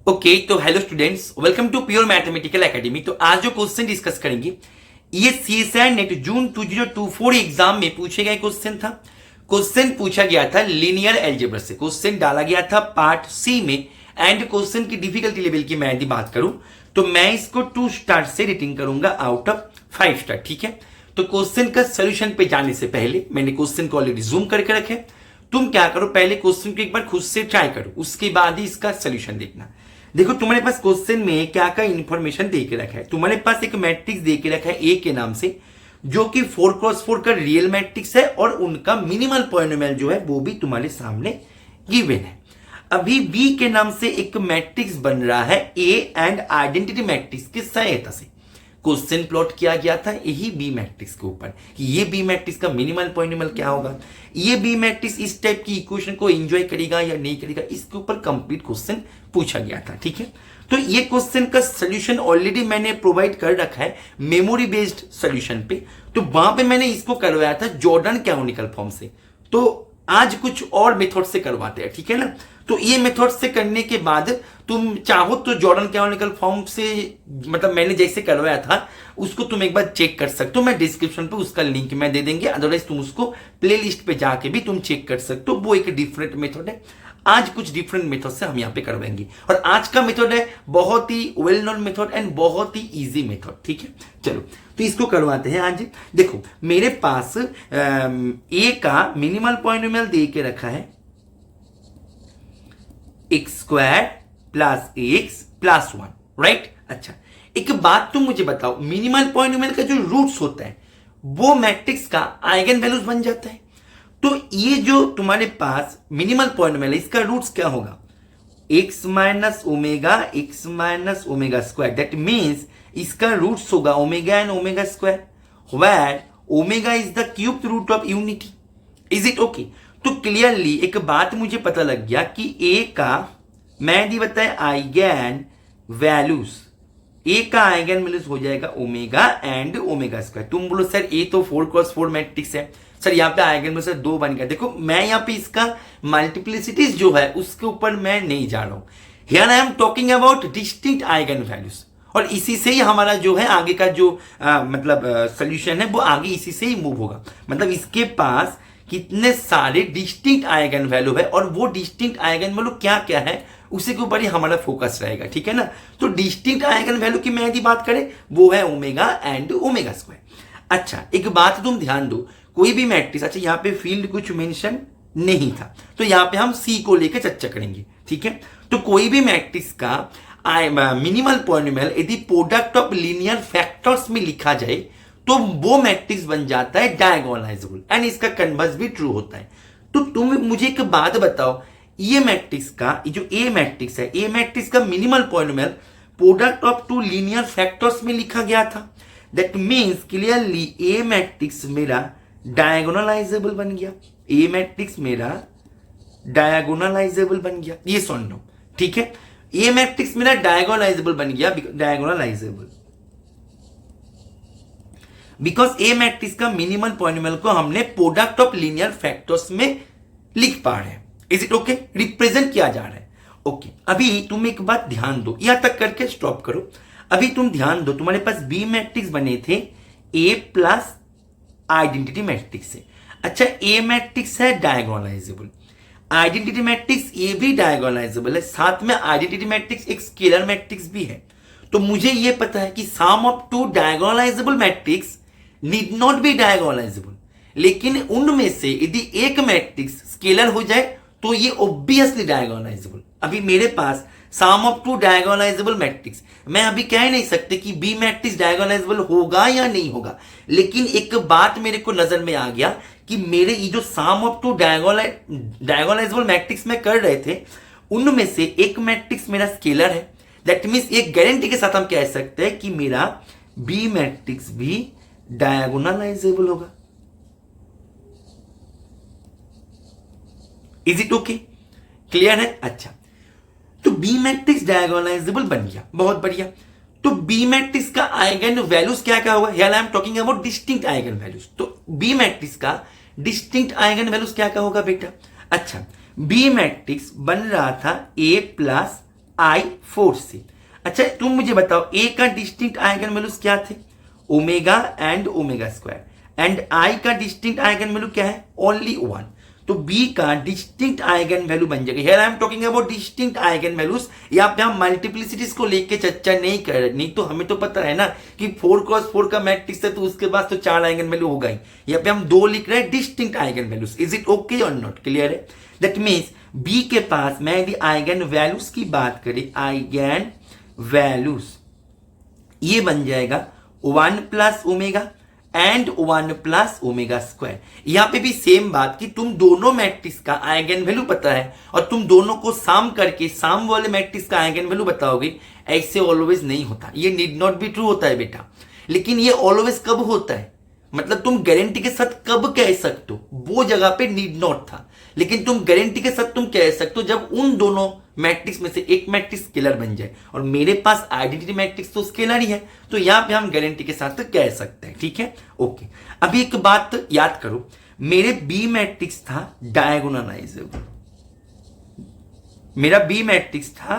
Okay तो hello students, welcome to pure mathematical academy. तो आज जो क्वेश्चन डिस्कस करेंगे ये सीएसआई नेट जून 2024 एग्जाम में पूछे गए क्वेश्चन था। क्वेश्चन पूछा गया था लीनियर अलजेब्रा से, क्वेश्चन डाला गया था पार्ट सी में। एंड क्वेश्चन की डिफिकल्टी लेवल की मैं यदि बात करूं तो मैं इसको 2 स्टार से रेटिंग करूंगा आउट ऑफ 5 स्टार। ठीक है, तो क्वेश्चन का सोल्यूशन पे जाने से पहले मैंने क्वेश्चन को ऑलरेडी जूम करके रखे। तुम क्या करो, पहले क्वेश्चन को एक बार खुद से ट्राई करो, उसके बाद ही इसका सोल्यूशन देखना। देखो तुम्हारे पास क्वेश्चन में क्या क्या इंफॉर्मेशन दे के रखा है। तुम्हारे पास एक मैट्रिक्स दे के रखा है ए के नाम से, जो कि 4x4 का रियल मैट्रिक्स है और उनका मिनिमल पॉलिनोमियल जो है वो भी तुम्हारे सामने गिवन है। अभी बी के नाम से एक मैट्रिक्स बन रहा है ए एंड आइडेंटिटी मैट्रिक्स की सहायता से। क्वेश्चन प्लॉट किया गया था यही बी मैट्रिक्स के ऊपर कि ये बी मैट्रिक्स का मिनिमल पॉलिनोमियल क्या होगा, ये बी मैट्रिक्स इस टाइप की इक्वेशन को एंजॉय करेगा या नहीं करेगा, इसके ऊपर कंप्लीट क्वेश्चन पूछा गया था। ठीक है, तो ये क्वेश्चन का सोल्यूशन ऑलरेडी मैंने प्रोवाइड कर रखा है मेमोरी बेस्ड सोल्यूशन पे। तो वहां पे मैंने इसको करवाया था जॉर्डन कैनोनिकल फॉर्म से, तो आज कुछ और मेथड से करवाते हैं। ठीक है ना, तो ये मेथड से करने के बाद तुम चाहो तो जॉर्डन कैनोनिकल फॉर्म से, मतलब मैंने जैसे करवाया था उसको तुम एक बार चेक कर सकते हो। मैं डिस्क्रिप्शन पे उसका लिंक मैं दे देंगे, अदरवाइज तुम उसको प्लेलिस्ट पे जाके भी तुम चेक कर सकते हो। वो एक डिफरेंट मेथड है। आज कुछ डिफरेंट मेथड से हम यहाँ पे करवाएंगे और आज का मेथड है बहुत ही वेल नोन मेथड एंड बहुत ही इजी मेथड। ठीक है, चलो तो इसको करवाते हैं आज। देखो मेरे पास ए का मिनिमल पॉलिनोमियल दे के रखा है x square plus x plus 1, right. अच्छा, एक बात तुम मुझे बताओ, मिनिमल पॉलिनोमियल का जो रूट्स होता है वो मैट्रिक्स का आइगन वैल्यूज बन जाता है। तो ये जो तुम्हारे पास मिनिमल पॉलिनोमियल है इसका रूट्स क्या होगा, x minus omega square. That means इसका रूट्स होगा omega and omega square, where omega is the cubed root of unity. Is it okay? तो क्लियरली एक बात मुझे पता लग गया कि ए का मैं यदि बताया आइगन वैल्यूज, ए का आइगन वैल्यूज हो जाएगा ओमेगा एंड ओमेगा स्क्वायर। तुम बोलो सर ए तो 4x4 मैट्रिक्स है, सर यहाँ पे आइगन वैल्यूज 2 बन गया। देखो मैं यहाँ पे इसका मल्टीप्लिसिटीज जो है उसके ऊपर मैं नहीं जा रहा हूं। Here I am talking about distinct eigen values, और इसी से ही हमारा जो है आगे का जो मतलब सोल्यूशन है वो आगे इसी से ही मूव होगा। मतलब इसके पास कितने सारे डिस्टिंक्ट आइगन वैल्यू है और वो डिस्टिंक्ट आइगन वैल्यू क्या क्या है उसी के ऊपर ही हमारा फोकस रहेगा। ठीक है ना, तो डिस्टिंक्ट आइगन वैल्यू की मैं यदि बात करें वो है ओमेगा एंड ओमेगा स्क्वायर। अच्छा, एक बात तुम ध्यान दो, कोई भी मैट्रिक्स, अच्छा यहाँ पे फील्ड कुछ मेंशन नहीं था तो यहाँ पे हम सी को लेकर चर्चा करेंगे। ठीक है, तो कोई भी मैट्रिक्स का मिनिमल पॉलिनोमियल यदि प्रोडक्ट ऑफ लीनियर फैक्टर्स में लिखा जाए तो वो मैट्रिक्स बन जाता है डायगोनलाइजेबल एंड इसका कन्वर्स भी ट्रू होता है। तो तुम मुझे एक बात बताओ, ये मैट्रिक्स का जो ए मैट्रिक्स है, ए मैट्रिक्स का minimal polynomial product of 2 linear factors में लिखा गया था। That means clearly A matrix मेरा डायगोनलाइजेबल बन गया, ए मैट्रिक्स मेरा डायगोनलाइजेबल बन गया, ये सुन लो। ठीक है, ए मैट्रिक्स मेरा डायगोनलाइजेबल बन गया, डायगोनलाइजेबल बिकॉज ए मैट्रिक्स का मिनिमल पॉलिनोमियल को हमने प्रोडक्ट ऑफ लीनियर फैक्टर्स में लिख पा रहे हैं। Is it okay? रिप्रेजेंट किया जा रहा है। ओके, अभी तुम एक बात ध्यान दो, यहां तक करके स्टॉप करो। अभी तुम ध्यान दो, तुम्हारे पास बी मैट्रिक्स बने थे ए प्लस आइडेंटिटी मैट्रिक्स से। अच्छा, ए मैट्रिक्स है डायगोनलाइजेबल, आइडेंटिटी मैट्रिक्स ए भी डायगोनलाइजेबल है, साथ में आइडेंटिटी मैट्रिक्स एक स्केलर मैट्रिक्स भी है। तो मुझे यह पता है कि sum of 2 diagonalisable matrix need not be diagonalisable, लेकिन उनमें से यदि एक मैट्रिक्स स्केलर हो जाए तो ये ऑब्वियसली डायगोनलाइजेबल। अभी मेरे पास सम ऑफ 2 डायगोनलाइजेबल मैट्रिक्स, मैं अभी कह नहीं सकते कि बी मैट्रिक्स डायगोनलाइजेबल होगा या नहीं होगा, लेकिन एक बात मेरे को नजर में आ गया कि मेरे ये जो सम ऑफ 2 डायगोनलाइजेबल मैट्रिक्स में कर रहे थे उनमें से एक मैट्रिक्स मेरा स्केलर है। दैट मीन्स एक गारंटी के साथ हम कह सकते हैं कि मेरा बी मैट्रिक्स भी डायगोनलाइजेबल होगा। Is it okay? क्लियर है? अच्छा, तो बी मैट्रिक्स डायगोनलाइजेबल बन गया, बहुत बढ़िया। तो बी मैट्रिक्स का आइगन वैल्यूज क्या क्या होगा, here I am talking about distinct eigen values. तो बी मैट्रिक्स का डिस्टिंक्ट आइगन वैल्यूज क्या क्या होगा बेटा? अच्छा, बी मैट्रिक्स बन रहा था ए प्लस I4 से। अच्छा तुम मुझे बताओ ए का डिस्टिंक्ट आइगन वैल्यूज क्या थे? Omega and omega square. And I का डिस्टिंक्ट आइगन वैल्यू क्या है? ओनली 1। तो बी का डिस्टिंक्ट आइगन वैल्यू बन जाएगा। Here I am talking about distinct eigen values. यहाँ पे हम मल्टीप्लिसिटीज को लेके चर्चा नहीं कर रहे, नहीं तो हमें तो पता है ना कि 4x4 का मैट्रिक्स है तो उसके बाद तो 4 आइगन वैल्यू होगा ही। यहाँ पे हम 2 लिख रहे हैं distinct eigen values. Is it okay और नॉट? क्लियर है? दैट मीन्स बी के पास मैं यदि आइगन वैल्यूज की बात करें, आइगन वैल्यूज ये बन जाएगा 1 plus omega and 1 plus omega square. यहां पे भी सेम बात कि तुम दोनों मैट्रिक्स का आइगन वैल्यू पता है और तुम दोनों को साम करके साम वाले मैट्रिक्स का आइगन वैल्यू बताओगे। ऐसे ऑलवेज नहीं होता, ये नीड नॉट बी ट्रू होता है बेटा। लेकिन ये ऑलवेज कब होता है, मतलब तुम गारंटी के साथ कब कह सकते हो, वो जगह पे नीड नॉट था। लेकिन तुम गारंटी के साथ तुम कह सकते हो जब उन दोनों मैट्रिक्स में से एक मैट्रिक्स स्केलर बन जाए, और मेरे पास आइडेंटिटी मैट्रिक्स तो स्केलर ही है, तो यहां पे हम गारंटी के साथ कह सकते हैं। ठीक है, ओके। अभी एक बात याद करो, मेरे बी मैट्रिक्स था डायगोनलाइजेबल, मेरा बी मैट्रिक्स था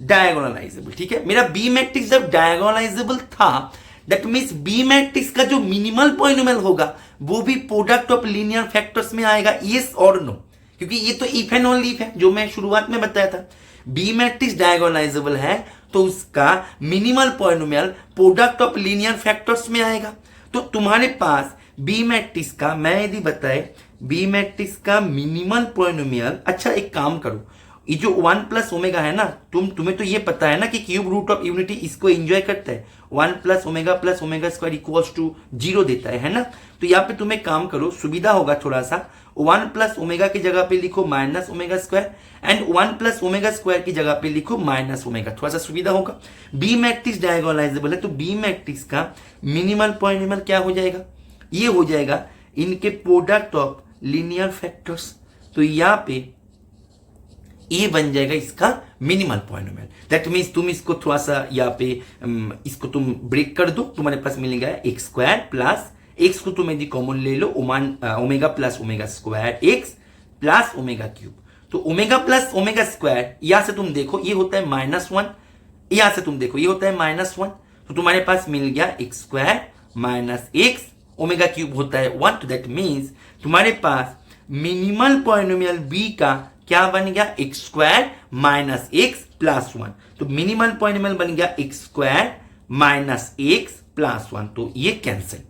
डायगोनलाइजेबल। ठीक है, मेरा बी मैट्रिक्स जब डायगोनलाइजेबल था, दैट मीन्स बी मैट्रिक्स का जो मिनिमल पॉलिनोमियल होगा वो भी प्रोडक्ट ऑफ लीनियर फैक्टर्स में आएगा। यस और नो? क्योंकि ये तो इफ एंड ओनली इफ है, जो मैं शुरुआत में बताया था। बी मैट्रिक्स डायगोनलाइजेबल है तो उसका minimal polynomial product of linear factors में आएगा। तो तुम्हारे पास बी मैट्रिक्स का, मैं यदि बताए बी मैट्रिक्स का मिनिमल पॉलिनोमियल, अच्छा एक काम करो, ये जो 1 प्लस ओमेगा है ना, तुम्हें तो ये पता है ना कि क्यूब रूट ऑफ यूनिटी इसको एंजॉय करता है। 1 plus omega square equals to 0 देता है ना। तो यहाँ पे तुम्हें काम करो, सुविधा होगा थोड़ा सा, 1 प्लस ओमेगा की जगह पे लिखो minus omega square and 1 plus omega square की जगह पे लिखो माइनस ओमेगा, थोड़ा सा सुविधा होगा। बी मैट्रिक्स डायगोनलाइजेबल है तो बी मैट्रिक्स का मिनिमल पॉलिनोमियल क्या हो जाएगा? ये हो जाएगा इनके प्रोडक्ट ऑफ लीनियर फैक्टर्स। तो यहाँ पे ये बन जाएगा इसका मिनिमल पॉलिनोमियल। दैट मीन्स तुम इसको थोड़ा सा यहाँ पे इसको तुम ब्रेक कर दो, तुम्हारे पास मिलेगा एक्स स्क्वायर प्लस एक्स को तुम यदि कॉमन ले लो, omega plus omega square X plus omega cube. तो ओमेगा प्लस ओमेगा स्क्वायर यहां से तुम देखो ये होता है -1, यहां से तुम देखो ये होता है -1, तो तुम्हारे पास मिल गया x square minus x, omega cube होता है 1। तो दैट मीन्स तुम्हारे पास मिनिमल पॉलिनोमियल बी का क्या बन गया? X square minus x plus 1। तो मिनिमल पॉलिनोमियल बन गया x square minus x plus 1। तो ये कैंसिल।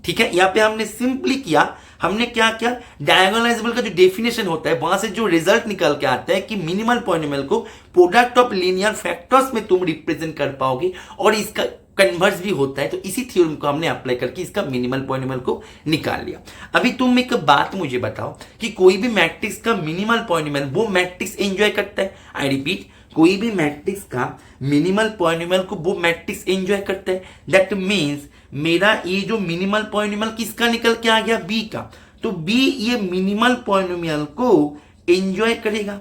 ठीक है, यहां पे हमने सिंपली किया, हमने क्या किया, डायगोनलाइजेबल का जो डेफिनेशन होता है वहां से जो रिजल्ट निकल के आता है कि मिनिमल पॉलिनोमियल को प्रोडक्ट ऑफ लीनियर फैक्टर्स में तुम रिप्रेजेंट कर पाओगे और इसका कन्वर्स भी होता है। तो इसी थ्योरम को हमने अप्लाई करके इसका मिनिमल पॉलिनोमियल को निकाल लिया। अभी तुम एक बात मुझे बताओ कि कोई भी मैट्रिक्स का मिनिमल पॉलिनोमियल वो मैट्रिक्स एंजॉय करता है? आई रिपीट, कोई भी मैट्रिक्स का मिनिमल पॉलिनोमियल को वो मैट्रिक्स एंजॉय करता है। दैट मीन्स मेरा ये जो मिनिमल पॉलिनोमियल किसका निकल के आ गया? बी का। तो बी ये मिनिमल पॉलिनोमियल को एंजॉय करेगा,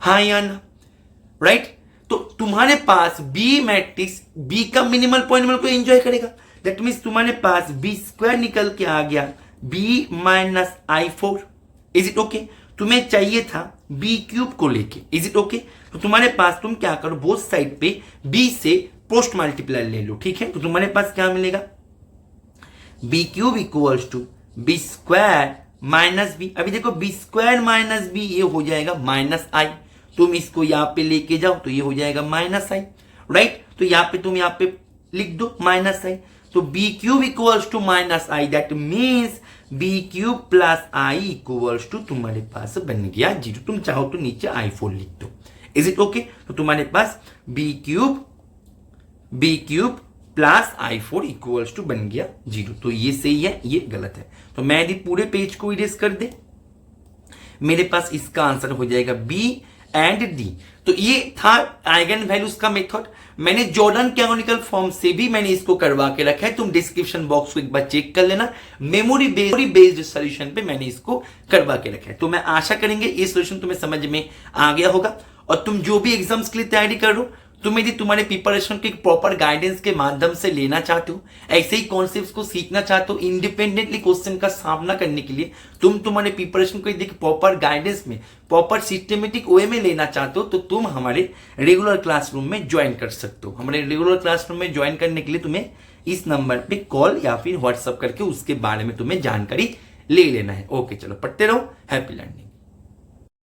हाँ या ना? राइट? तो तुम्हारे पास बी मैट्रिक्स बी का मिनिमल पॉलिनोमियल को एंजॉय करेगा। दैट मीन्स तुम्हारे पास बी स्क्वायर निकल के आ गया B minus I4। Is it okay? तुम्हें चाहिए था बी क्यूब को लेके, इज इट ओके? तो तुम्हारे पास तुम क्या करो, बोथ साइड पे बी से पोस्ट मल्टीप्लाई ले लो। ठीक है, तो तुम्हारे पास क्या मिलेगा? B cube equals to B square minus B. अभी देखो बी स्क्वायर माइनस बी ये हो जाएगा माइनस आई, तुम इसको यहां पे लेके जाओ तो ये हो जाएगा माइनस आई। राइट? तो यहां पे तुम यहां पे लिख दो माइनस आई। तो B cube equals to minus I, that means B cube plus I equals to तुम्हारे पास बन गया 0। तुम चाहो तो नीचे I4 लिख दो। Is it okay? तो तुम्हारे पास B cube plus I4 equals to बन गया 0। तो ये सही है, ये गलत है। तो मैं यदि पूरे पेज को इरेज कर दे, मेरे पास इसका आंसर हो जाएगा बी एंड डी। तो ये था आइगन वैल्यूज का मेथड। मैंने जॉर्डन कैनोनिकल फॉर्म से भी मैंने इसको करवा के रखा है, तुम डिस्क्रिप्शन बॉक्स को एक बार चेक कर लेना। मेमोरी बेस्ड सॉल्यूशन पे मैंने इसको करवा के रखा है। तो मैं आशा करेंगे ये सॉल्यूशन तुम्हें समझ में आ गया होगा और तुम जो भी एग्जाम्स के लिए तैयारी कर रहे हो तुम यदि तुम्हारे प्रिपरेशन के प्रॉपर गाइडेंस के माध्यम से लेना चाहते हो, ऐसे ही कॉन्सेप्ट्स को सीखना चाहते हो, इंडिपेंडेंटली क्वेश्चन का सामना करने के लिए तुम तुम्हारे प्रिपरेशन को यदि प्रॉपर गाइडेंस में, प्रॉपर सिस्टमेटिक वे में लेना चाहते हो, तो तुम हमारे रेगुलर क्लासरूम में ज्वाइन कर सकते हो। हमारे रेगुलर क्लासरूम में ज्वाइन करने के लिए तुम्हें इस नंबर पे कॉल या फिर व्हाट्सअप करके उसके बारे में तुम्हें जानकारी ले लेना है। ओके, चलो पढ़ते रहो। Happy learning.